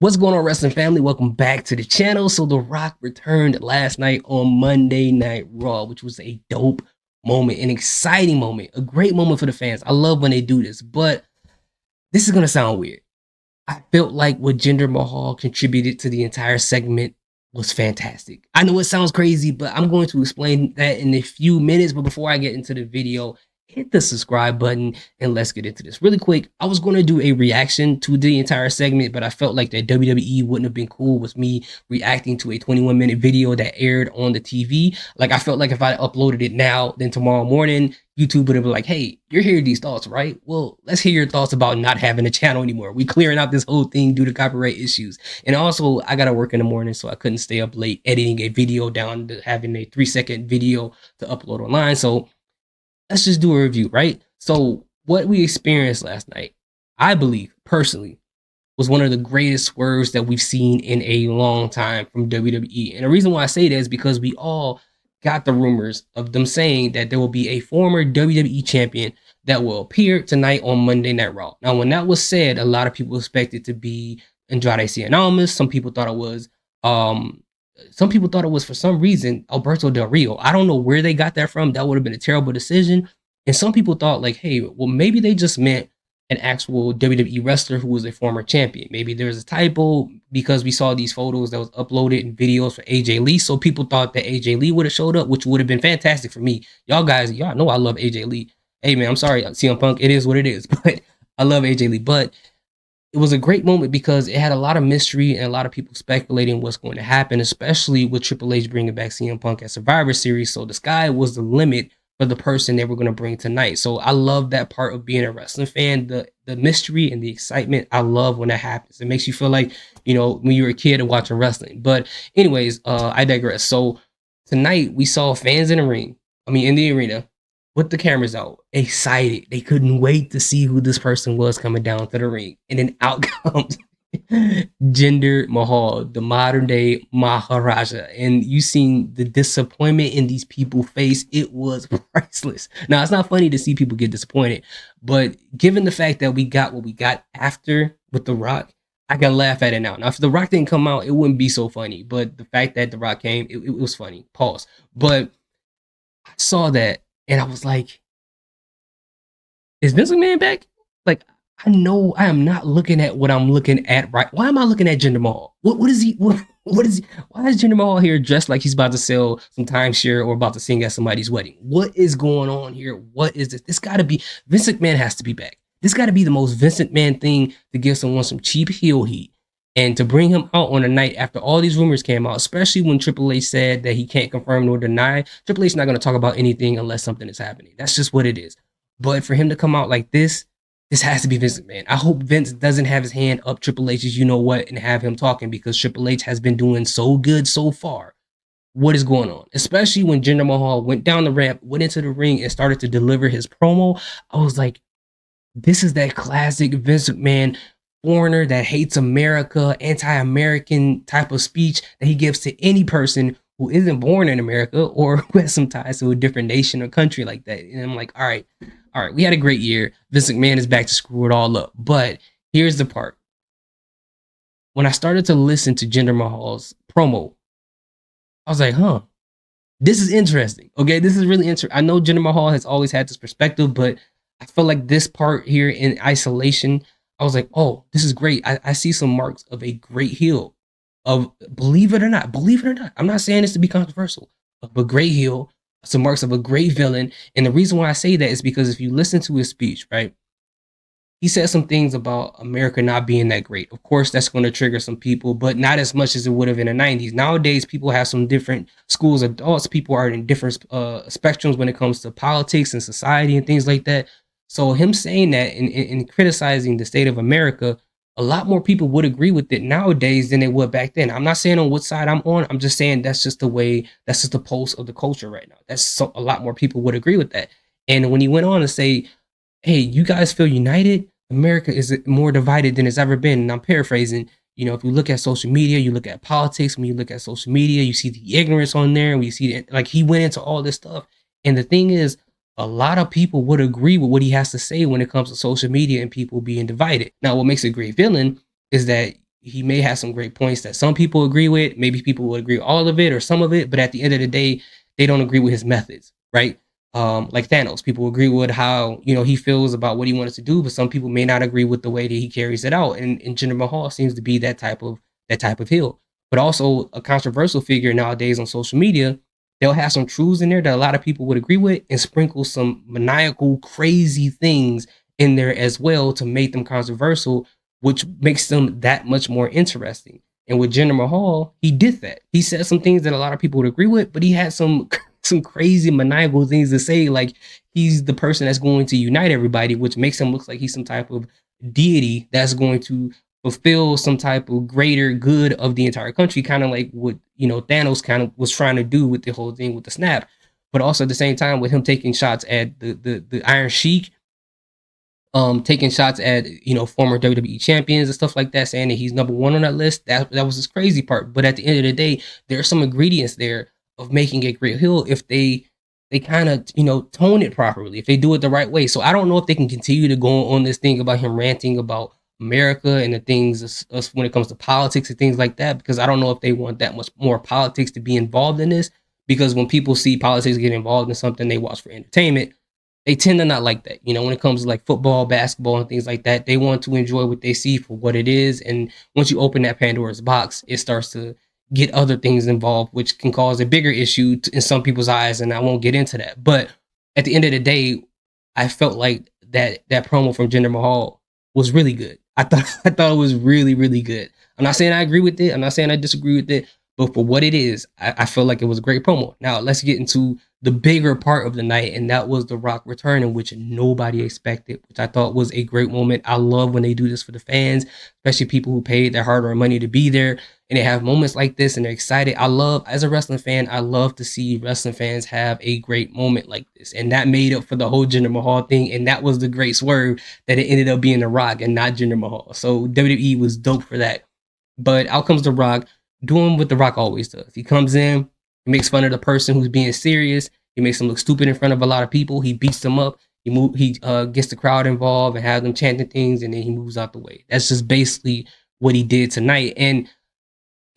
What's going on, wrestling family? Welcome back to the channel. So The Rock returned last night on Monday Night Raw, which was a dope moment, an exciting moment, a great moment for the fans. I love when they do this, but this is going to sound weird. I felt like what Jinder Mahal contributed to the entire segment was fantastic. I know it sounds crazy, but I'm going to explain that in a few minutes. But before I get into the video, hit the subscribe button and let's get into this really quick. I was going to do a reaction to the entire segment, but I felt like that WWE wouldn't have been cool with me reacting to a 21-minute video that aired on the TV. Like, I felt like if I uploaded it now, then tomorrow morning, YouTube would have been like, hey, you're hearing these thoughts, right? Well, let's hear your thoughts about not having a channel anymore. We clearing out this whole thing due to copyright issues. And also, I got to work in the morning, so I couldn't stay up late editing a video down to having a 3-second video to upload online. So let's just do a review, right? So what we experienced last night, I believe, personally, was one of the greatest swerves that we've seen in a long time from WWE. And the reason why I say that is because we all got the rumors of them saying that there will be a former WWE champion that will appear tonight on Monday Night Raw. Now, when that was said, a lot of people expected to be Andrade Cien Almas. Some people thought it was for some reason Alberto Del Rio. I don't know where they got that from. That would have been a terrible decision. And some people thought like, hey, well, maybe they just meant an actual WWE wrestler who was a former champion. Maybe there's a typo because we saw these photos that was uploaded in videos for AJ Lee. So people thought that AJ Lee would have showed up, which would have been fantastic for me. Y'all guys, y'all know I love AJ Lee. Hey man, I'm sorry, CM Punk, it is what it is, but I love AJ Lee. But it was a great moment because it had a lot of mystery and a lot of people speculating what's going to happen, especially with Triple H bringing back CM Punk at Survivor Series. So the sky was the limit for the person they were going to bring tonight. So I love that part of being a wrestling fan, the mystery and the excitement. I love when that happens. It makes you feel like, you know, when you were a kid and watching wrestling. But anyways, I digress. So tonight we saw fans in the arena, with the cameras out, excited. They couldn't wait to see who this person was coming down to the ring. And then out comes Jinder Mahal, the modern day Maharaja. And you seen the disappointment in these people's face. It was priceless. Now, it's not funny to see people get disappointed, but given the fact that we got what we got after with The Rock, I can laugh at it now. Now, if The Rock didn't come out, it wouldn't be so funny. But the fact that The Rock came, it was funny. Pause. But I saw that and I was like, is Vince McMahon back? Like, I know I am not looking at what I'm looking at, right? Why am I looking at Jinder Mahal? What is he? What is he? Why is Jinder Mahal here dressed like he's about to sell some timeshare or about to sing at somebody's wedding? What is going on here? What is this? This got to be, Vince McMahon has to be back. This got to be the most Vince McMahon thing to give someone some cheap heel heat. And to bring him out on a night after all these rumors came out, especially when Triple H said that he can't confirm nor deny, Triple H is not going to talk about anything unless something is happening. That's just what it is. But for him to come out like this has to be Vince McMahon. I hope Vince doesn't have his hand up Triple H's you know what and have him talking, because Triple H has been doing so good so far. What is going on? Especially when Jinder Mahal went down the ramp, went into the ring, and started to deliver his promo. I was like, this is that classic Vince McMahon foreigner that hates America, anti-American type of speech that he gives to any person who isn't born in America or who has some ties to a different nation or country like that. And I'm like, all right, we had a great year. Vince McMahon is back to screw it all up. But here's the part. When I started to listen to Jinder Mahal's promo, I was like, huh, this is interesting. Okay, this is really interesting. I know Jinder Mahal has always had this perspective, but I feel like this part here in isolation, I was like, oh, this is great. I see some marks of a great heel. Of believe it or not, I'm not saying this to be controversial, of a great heel, some marks of a great villain. And the reason why I say that is because if you listen to his speech, right, he said some things about America not being that great. Of course, that's going to trigger some people, but not as much as it would have in the 90s. Nowadays, people have some different schools of thoughts. People are in different spectrums when it comes to politics and society and things like that. So him saying that and criticizing the state of America, a lot more people would agree with it nowadays than they would back then. I'm not saying on what side I'm on. I'm just saying that's just the way, that's just the pulse of the culture right now. A lot more people would agree with that. And when he went on to say, hey, you guys feel united? America is more divided than it's ever been. And I'm paraphrasing. You know, if you look at social media, you look at politics, when you look at social media, you see the ignorance on there. And we see, like, he went into all this stuff. And the thing is, a lot of people would agree with what he has to say when it comes to social media and people being divided. Now, what makes a great villain is that he may have some great points that some people agree with. Maybe people would agree with all of it or some of it, but at the end of the day, they don't agree with his methods, right? Like Thanos, people agree with how he feels about what he wants to do, but some people may not agree with the way that he carries it out. And Jinder Mahal seems to be that type of heel, but also a controversial figure nowadays on social media. They'll have some truths in there that a lot of people would agree with, and sprinkle some maniacal, crazy things in there as well to make them controversial, which makes them that much more interesting. And with Jinder Mahal, he did that. He said some things that a lot of people would agree with, but he had some some crazy maniacal things to say, like he's the person that's going to unite everybody, which makes him look like he's some type of deity that's going to fulfill some type of greater good of the entire country, kind of like what Thanos kind of was trying to do with the whole thing with the snap. But also at the same time, with him taking shots at the Iron Sheik, taking shots at former WWE champions and stuff like that, saying that he's number one on that list. That was his crazy part. But at the end of the day, there are some ingredients there of making a great heel if they kind of tone it properly, if they do it the right way. So I don't know if they can continue to go on this thing about him ranting about America and the things when it comes to politics and things like that, because I don't know if they want that much more politics to be involved in this. Because when people see politics get involved in something they watch for entertainment, they tend to not like that. When it comes to like football, basketball, and things like that, they want to enjoy what they see for what it is. And once you open that Pandora's box, it starts to get other things involved, which can cause a bigger issue in some people's eyes. And I won't get into that. But at the end of the day, I felt like that promo from Jinder Mahal was really good. I thought it was really, really good. I'm not saying I agree with it. I'm not saying I disagree with it. But for what it is, I feel like it was a great promo. Now, let's get into the bigger part of the night, and that was The Rock returning, which nobody expected, which I thought was a great moment. I love when they do this for the fans, especially people who paid their hard-earned money to be there, and they have moments like this, and they're excited. As a wrestling fan, I love to see wrestling fans have a great moment like this, and that made up for the whole Jinder Mahal thing, and that was the great swerve that it ended up being The Rock and not Jinder Mahal. So WWE was dope for that. But out comes The Rock, doing what The Rock always does. He comes in, he makes fun of the person who's being serious. He makes them look stupid in front of a lot of people. He beats them up. He gets the crowd involved and have them chanting things, and then he moves out the way. That's just basically what he did tonight. And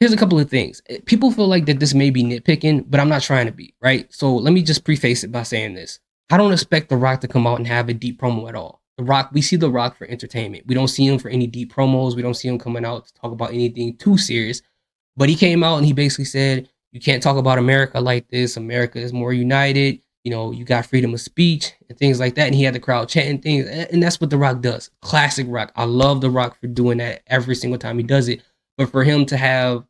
here's a couple of things. People feel like that this may be nitpicking, but I'm not trying to be, right? So let me just preface it by saying this. I don't expect The Rock to come out and have a deep promo at all. We see The Rock for entertainment. We don't see him for any deep promos. We don't see him coming out to talk about anything too serious. But he came out and he basically said, you can't talk about America like this. America is more united. You got freedom of speech and things like that. And he had the crowd chanting things. And that's what The Rock does. Classic Rock. I love The Rock for doing that every single time he does it. But for him to have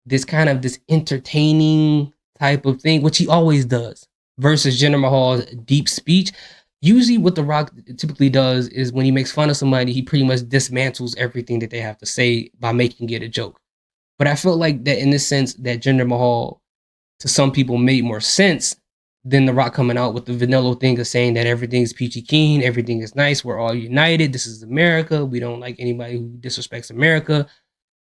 this kind of this entertaining type of thing, which he always does, versus Jinder Mahal's deep speech, usually what The Rock typically does is when he makes fun of somebody, he pretty much dismantles everything that they have to say by making it a joke. But I felt like that in this sense that Jinder Mahal to some people made more sense than The Rock coming out with the vanilla thing of saying that everything's peachy keen, everything is nice, we're all united, this is America, we don't like anybody who disrespects America.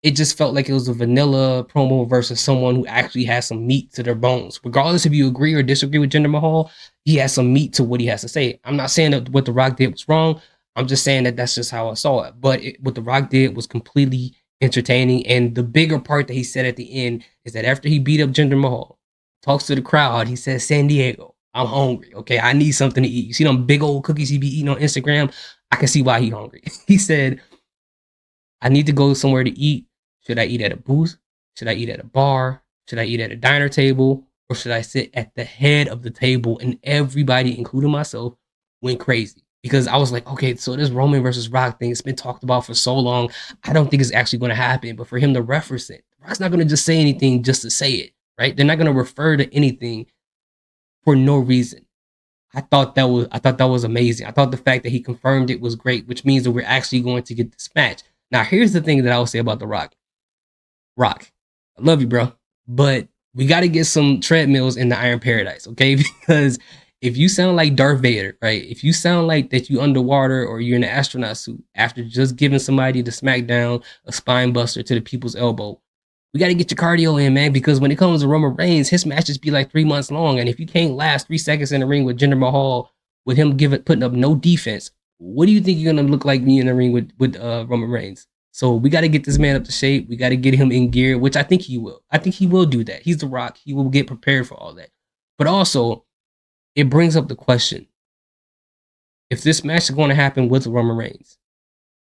It just felt like it was a vanilla promo versus someone who actually has some meat to their bones. Regardless if you agree or disagree with Jinder Mahal, he has some meat to what he has to say. I'm not saying that what The Rock did was wrong. I'm just saying that that's just how I saw it. But what The Rock did was completely entertaining. And the bigger part that he said at the end is that after he beat up Jinder Mahal, talks to the crowd, he says, San Diego, I'm hungry. Okay, I need something to eat. You see them big old cookies he be eating on Instagram? I can see why he hungry. He said, I need to go somewhere to eat. Should I eat at a booth? Should I eat at a bar? Should I eat at a diner table? Or should I sit at the head of the table? And everybody, including myself, went crazy. Because I was like, okay, so this Roman versus Rock thing, it's been talked about for so long. I don't think it's actually going to happen. But for him to reference it, Rock's not going to just say anything just to say it, right? They're not going to refer to anything for no reason. I thought that was amazing. I thought the fact that he confirmed it was great, which means that we're actually going to get this match. Now, here's the thing that I will say about The Rock. Rock, I love you, bro, but we got to get some treadmills in the Iron Paradise, okay? Because if you sound like Darth Vader, right? If you sound like that you underwater or you're in an astronaut suit after just giving somebody the smackdown, a spine buster to the people's elbow, we got to get your cardio in, man, because when it comes to Roman Reigns, his matches be like 3 months long. And if you can't last 3 seconds in the ring with Jinder Mahal, with him putting up no defense, what do you think you're going to look like me in the ring with Roman Reigns? So we got to get this man up to shape. We got to get him in gear, which I think he will. I think he will do that. He's The Rock. He will get prepared for all that. But also, it brings up the question: if this match is going to happen with Roman Reigns,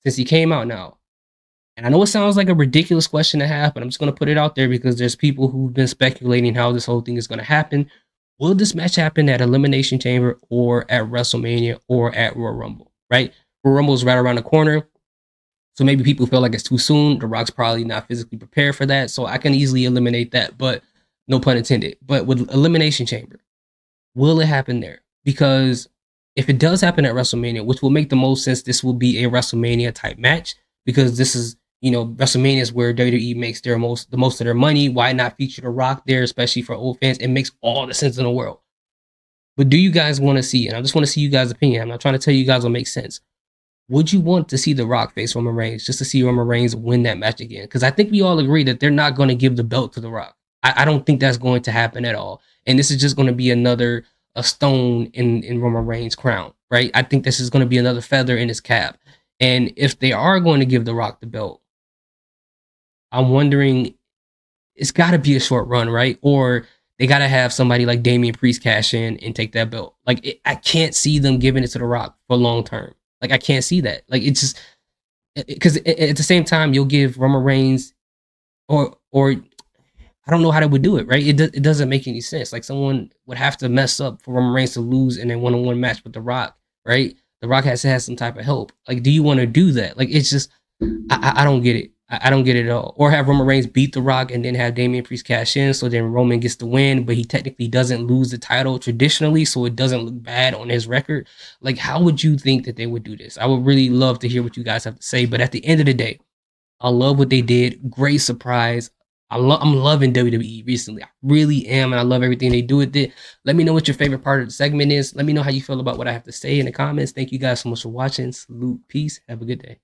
since he came out now, and I know it sounds like a ridiculous question to have, but I'm just going to put it out there because there's people who've been speculating how this whole thing is going to happen. Will this match happen at Elimination Chamber or at WrestleMania or at Royal Rumble? Right? Royal Rumble is right around the corner. So maybe people feel like it's too soon. The Rock's probably not physically prepared for that. So I can easily eliminate that, but no pun intended. But with Elimination Chamber, will it happen there? Because if it does happen at WrestleMania, which will make the most sense, this will be a WrestleMania type match because this is, WrestleMania is where WWE makes the most of their money. Why not feature The Rock there, especially for old fans? It makes all the sense in the world. But do you guys want to see, and I just want to see you guys' opinion. I'm not trying to tell you guys what makes sense. Would you want to see The Rock face Roman Reigns just to see Roman Reigns win that match again? Because I think we all agree that they're not going to give the belt to The Rock. I don't think that's going to happen at all. And this is just going to be a stone in Roman Reigns' crown, right? I think this is going to be another feather in his cap. And if they are going to give The Rock the belt, I'm wondering, it's got to be a short run, right? Or they got to have somebody like Damian Priest cash in and take that belt. I can't see them giving it to The Rock for long term. I can't see that. It's just because at the same time you'll give Roman Reigns or I don't know how they would do it, right? It doesn't make any sense. Someone would have to mess up for Roman Reigns to lose in a one-on-one match with The Rock, right? The Rock has to have some type of help. Do you want to do that? It's just I don't get it. I don't get it at all. Or have Roman Reigns beat The Rock and then have Damian Priest cash in, so then Roman gets the win, but he technically doesn't lose the title traditionally, so it doesn't look bad on his record. How would you think that they would do this? I would really love to hear what you guys have to say. But at the end of the day, I love what they did. Great surprise. I'm loving WWE recently. I really am, and I love everything they do with it. Let me know what your favorite part of the segment is. Let me know how you feel about what I have to say in the comments. Thank you guys so much for watching. Salute. Peace. Have a good day.